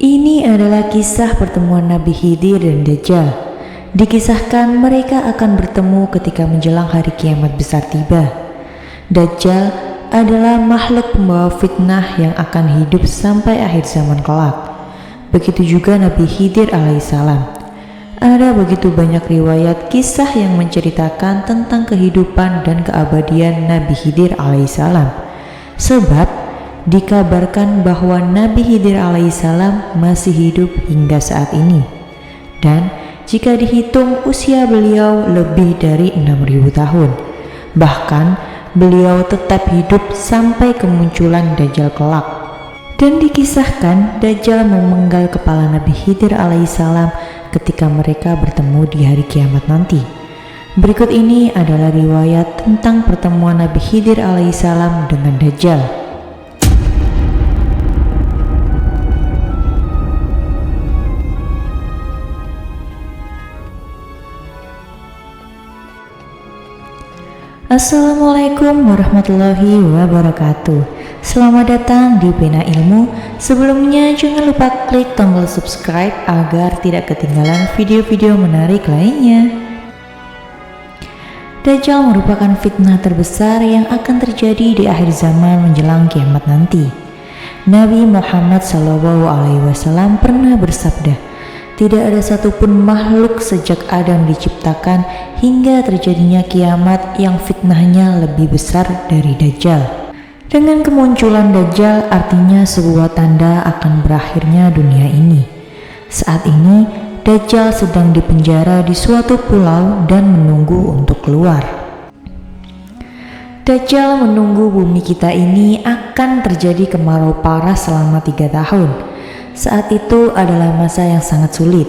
Ini adalah kisah pertemuan Nabi Khidir dan Dajjal. Dikisahkan mereka akan bertemu ketika menjelang hari kiamat besar tiba. Dajjal adalah makhluk pembawa fitnah yang akan hidup sampai akhir zaman kelak. Begitu juga Nabi Khidir alaihissalam. Ada begitu banyak riwayat kisah yang menceritakan tentang kehidupan dan keabadian Nabi Khidir alaihissalam. Sebab dikabarkan bahwa Nabi Khidir alaihissalam masih hidup hingga saat ini. Dan jika dihitung usia beliau lebih dari 6.000 tahun. Bahkan beliau tetap hidup sampai kemunculan Dajjal kelak. Dan dikisahkan Dajjal memenggal kepala Nabi Khidir alaihissalam ketika mereka bertemu di hari kiamat nanti. Berikut ini adalah riwayat tentang pertemuan Nabi Khidir alaihissalam dengan Dajjal. Assalamualaikum warahmatullahi wabarakatuh. Selamat datang di Pena Ilmu. Sebelumnya jangan lupa klik tombol subscribe agar tidak ketinggalan video-video menarik lainnya. Dajjal merupakan fitnah terbesar yang akan terjadi di akhir zaman menjelang kiamat nanti. Nabi Muhammad SAW pernah bersabda, tidak ada satupun makhluk sejak Adam diciptakan hingga terjadinya kiamat yang fitnahnya lebih besar dari Dajjal. Dengan kemunculan Dajjal artinya sebuah tanda akan berakhirnya dunia ini. Saat ini Dajjal sedang dipenjara di suatu pulau dan menunggu untuk keluar. Dajjal menunggu bumi kita ini akan terjadi kemarau parah selama 3 tahun. Saat itu adalah masa yang sangat sulit.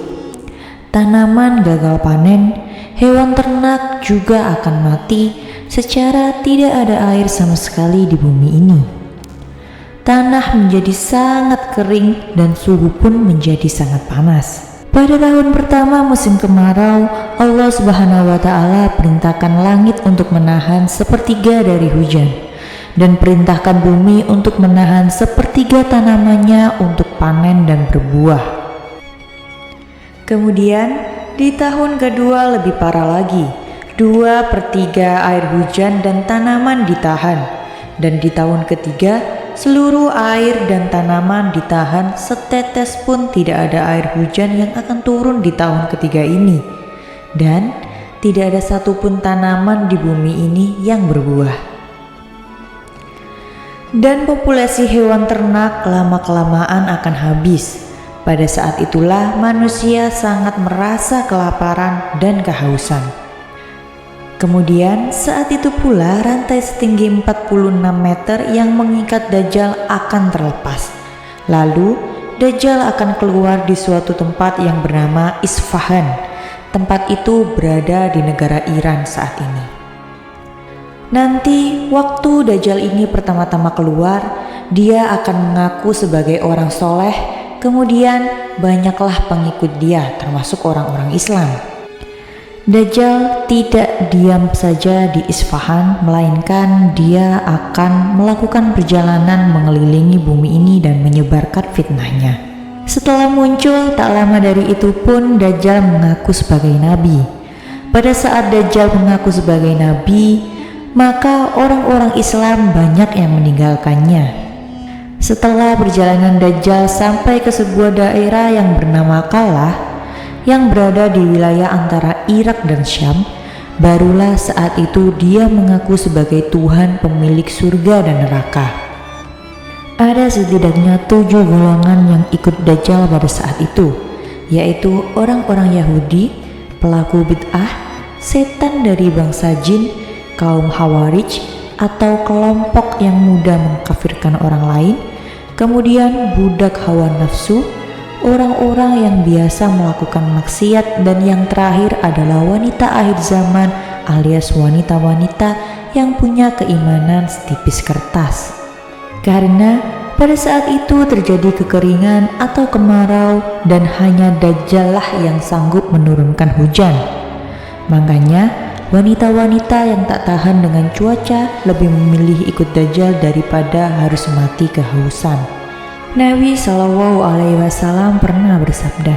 Tanaman gagal panen, hewan ternak juga akan mati secara tidak ada air sama sekali di bumi ini. Tanah menjadi sangat kering dan suhu pun menjadi sangat panas. Pada tahun pertama musim kemarau, Allah Subhanahu wa Ta'ala perintahkan langit untuk menahan sepertiga dari hujan dan perintahkan bumi untuk menahan sepertiga tanamannya untuk panen dan berbuah. Kemudian di tahun kedua lebih parah lagi, 2/3 air hujan dan tanaman ditahan, dan di tahun ketiga seluruh air dan tanaman ditahan, setetes pun tidak ada air hujan yang akan turun di tahun ketiga ini, dan tidak ada satupun tanaman di bumi ini yang berbuah. Dan populasi hewan ternak lama-kelamaan akan habis. Pada saat itulah manusia sangat merasa kelaparan dan kehausan. Kemudian saat itu pula rantai setinggi 46 meter yang mengikat Dajjal akan terlepas. Lalu Dajjal akan keluar di suatu tempat yang bernama Isfahan. Tempat itu berada di negara Iran saat ini. Nanti waktu Dajjal ini pertama-tama keluar, dia akan mengaku sebagai orang soleh, kemudian banyaklah pengikut dia termasuk orang-orang Islam. Dajjal tidak diam saja di Isfahan, melainkan dia akan melakukan perjalanan mengelilingi bumi ini dan menyebarkan fitnahnya. Setelah muncul tak lama dari itu pun Dajjal mengaku sebagai nabi. Pada saat Dajjal mengaku sebagai nabi, maka orang-orang Islam banyak yang meninggalkannya. Setelah perjalanan Dajjal sampai ke sebuah daerah yang bernama Kalah yang berada di wilayah antara Irak dan Syam, barulah saat itu dia mengaku sebagai Tuhan pemilik surga dan neraka. Ada setidaknya 7 golongan yang ikut Dajjal pada saat itu, yaitu orang-orang Yahudi, pelaku bid'ah, setan dari bangsa jin, kaum Khawarij atau kelompok yang mudah mengkafirkan orang lain, kemudian budak hawa nafsu, orang-orang yang biasa melakukan maksiat, dan yang terakhir adalah wanita akhir zaman alias wanita-wanita yang punya keimanan setipis kertas. Karena pada saat itu terjadi kekeringan atau kemarau dan hanya Dajjal lah yang sanggup menurunkan hujan. Makanya wanita-wanita yang tak tahan dengan cuaca lebih memilih ikut Dajjal daripada harus mati kehausan. Nabi Shallallahu Alaihi Wasallam pernah bersabda,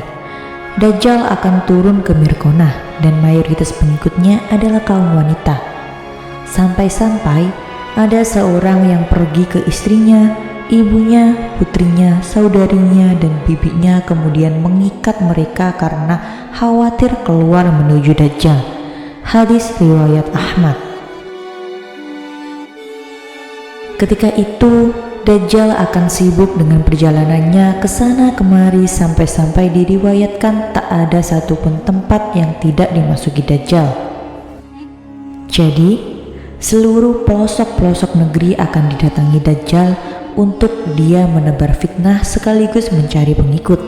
Dajjal akan turun ke Mirkonah dan mayoritas pengikutnya adalah kaum wanita. Sampai-sampai ada seorang yang pergi ke istrinya, ibunya, putrinya, saudarinya, dan bibinya, kemudian mengikat mereka karena khawatir keluar menuju Dajjal. Hadis riwayat Ahmad. Ketika itu Dajjal akan sibuk dengan perjalanannya ke sana kemari sampai-sampai diriwayatkan tak ada satupun tempat yang tidak dimasuki Dajjal. Jadi, seluruh pelosok-pelosok negeri akan didatangi Dajjal untuk dia menebar fitnah sekaligus mencari pengikut.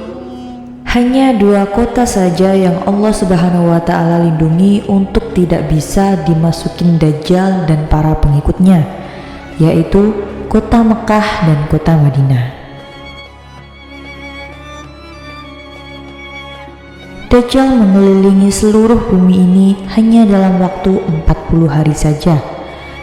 Hanya 2 kota saja yang Allah Subhanahu wa Ta'ala lindungi untuk tidak bisa dimasukin Dajjal dan para pengikutnya, yaitu kota Mekah dan kota Madinah. Dajjal mengelilingi seluruh bumi ini hanya dalam waktu 40 hari saja.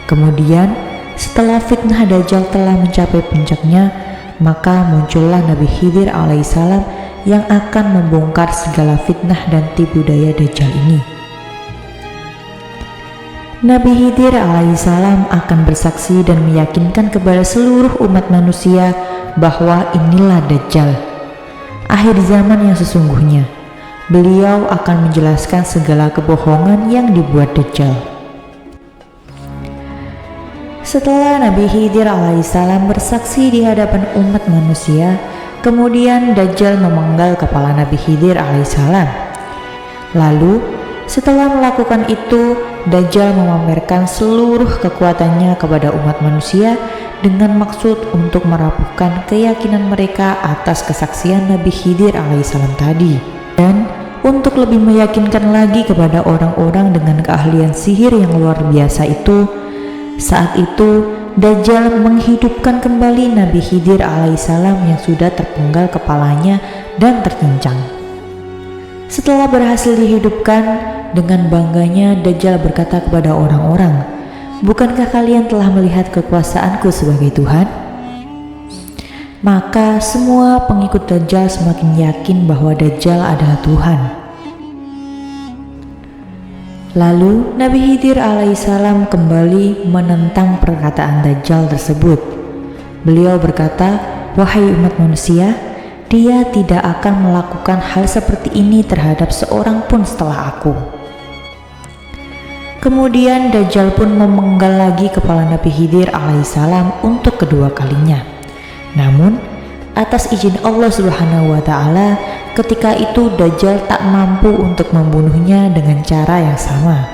Kemudian setelah fitnah Dajjal telah mencapai puncaknya, maka muncullah Nabi Khidir alaihissalam yang akan membongkar segala fitnah dan tipu daya Dajjal ini. Nabi Khidir alaihissalam akan bersaksi dan meyakinkan kepada seluruh umat manusia bahwa inilah Dajjal, akhir zaman yang sesungguhnya. Beliau akan menjelaskan segala kebohongan yang dibuat Dajjal. Setelah Nabi Khidir alaihissalam bersaksi di hadapan umat manusia, kemudian Dajjal memenggal kepala Nabi Khidir alaihissalam. Lalu setelah melakukan itu, Dajjal memamerkan seluruh kekuatannya kepada umat manusia dengan maksud untuk merapuhkan keyakinan mereka atas kesaksian Nabi Khidir alaihissalam tadi, dan untuk lebih meyakinkan lagi kepada orang-orang dengan keahlian sihir yang luar biasa itu. Saat itu Dajjal menghidupkan kembali Nabi Khidir alaihissalam yang sudah terpenggal kepalanya dan tercincang. Setelah berhasil dihidupkan, dengan bangganya Dajjal berkata kepada orang-orang, "Bukankah kalian telah melihat kekuasaanku sebagai Tuhan?" Maka semua pengikut Dajjal semakin yakin bahwa Dajjal adalah Tuhan. Lalu Nabi Khidir alaihissalam kembali menentang perkataan Dajjal tersebut. Beliau berkata, "Wahai umat manusia, dia tidak akan melakukan hal seperti ini terhadap seorang pun setelah aku." Kemudian Dajjal pun memenggal lagi kepala Nabi Khidir alaihissalam untuk kedua kalinya. Namun atas izin Allah Subhanahu wa Ta'ala, ketika itu Dajjal tak mampu untuk membunuhnya dengan cara yang sama.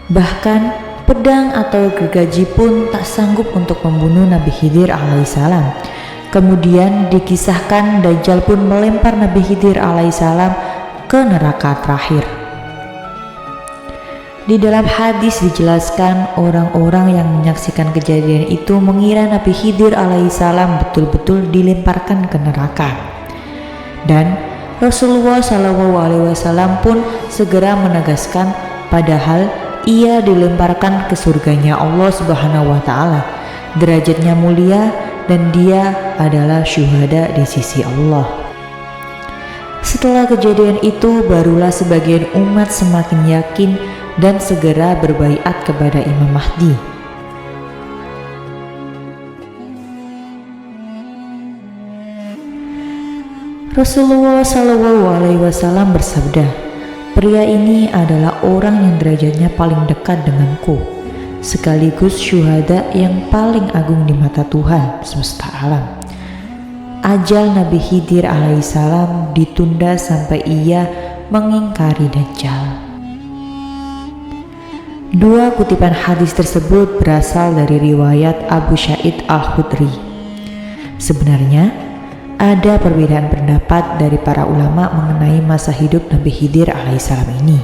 Bahkan pedang atau gergaji pun tak sanggup untuk membunuh Nabi Khidir alaihissalam. Kemudian dikisahkan Dajjal pun melempar Nabi Khidir alaihissalam ke neraka terakhir. Di dalam hadis dijelaskan orang-orang yang menyaksikan kejadian itu mengira Nabi Khidir alaihissalam betul-betul dilemparkan ke neraka. Dan Rasulullah SAW pun segera menegaskan padahal ia dilemparkan ke surganya Allah Subhanahu wa Ta'ala. Derajatnya mulia dan dia adalah syuhada di sisi Allah. Setelah kejadian itu barulah sebagian umat semakin yakin dan segera berbaiat kepada Imam Mahdi. Rasulullah SAW bersabda, "Pria ini adalah orang yang derajatnya paling dekat denganku, sekaligus syuhada yang paling agung di mata Tuhan semesta alam." Ajal Nabi Khidir alaihissalam ditunda sampai ia mengingkari Dajjal. Dua kutipan hadis tersebut berasal dari riwayat Abu Sa'id Al-Khudri. Sebenarnya ada perbedaan pendapat dari para ulama mengenai masa hidup Nabi Khidir alaihissalam ini.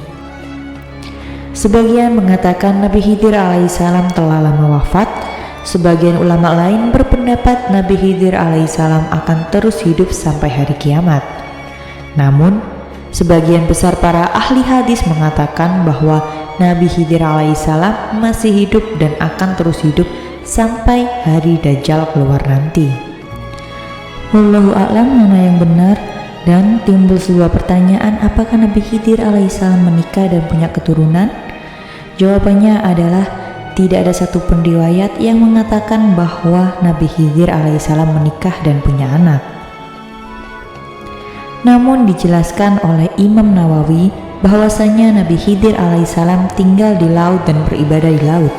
Sebagian mengatakan Nabi Khidir alaihissalam telah lama wafat. Sebagian ulama lain berpendapat Nabi Khidir alaihissalam akan terus hidup sampai hari kiamat. Namun, sebagian besar para ahli hadis mengatakan bahwa Nabi Khidir alaihissalam masih hidup dan akan terus hidup sampai hari Dajjal keluar nanti. Wallahu a'lam mana yang benar. Dan timbul sebuah pertanyaan, apakah Nabi Khidir alaihissalam menikah dan punya keturunan? Jawabannya adalah tidak ada satupun riwayat yang mengatakan bahwa Nabi Khidir alaihissalam menikah dan punya anak. Namun dijelaskan oleh Imam Nawawi bahwasanya Nabi Khidir alaihissalam tinggal di laut dan beribadah di laut.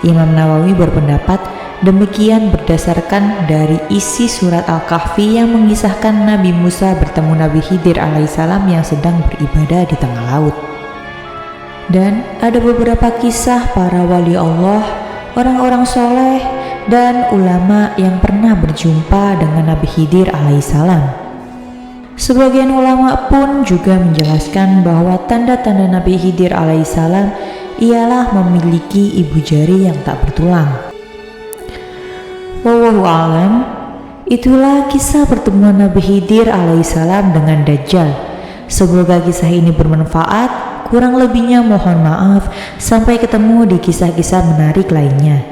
Imam Nawawi berpendapat demikian berdasarkan dari isi surat Al-Kahfi yang mengisahkan Nabi Musa bertemu Nabi Khidir alaihissalam yang sedang beribadah di tengah laut. Dan ada beberapa kisah para wali Allah, orang-orang soleh, dan ulama yang pernah berjumpa dengan Nabi Khidir alaihissalam. Sebagian ulama pun juga menjelaskan bahwa tanda-tanda Nabi Khidir alaihissalam ialah memiliki ibu jari yang tak bertulang. Wallahu a'lam. Itulah kisah pertemuan Nabi Khidir alaihissalam dengan Dajjal. Semoga kisah ini bermanfaat. Kurang lebihnya mohon maaf. Sampai ketemu di kisah-kisah menarik lainnya.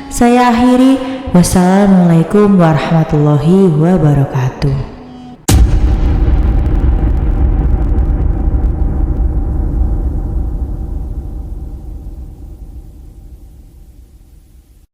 Saya akhiri. Wassalamualaikum warahmatullahi wabarakatuh.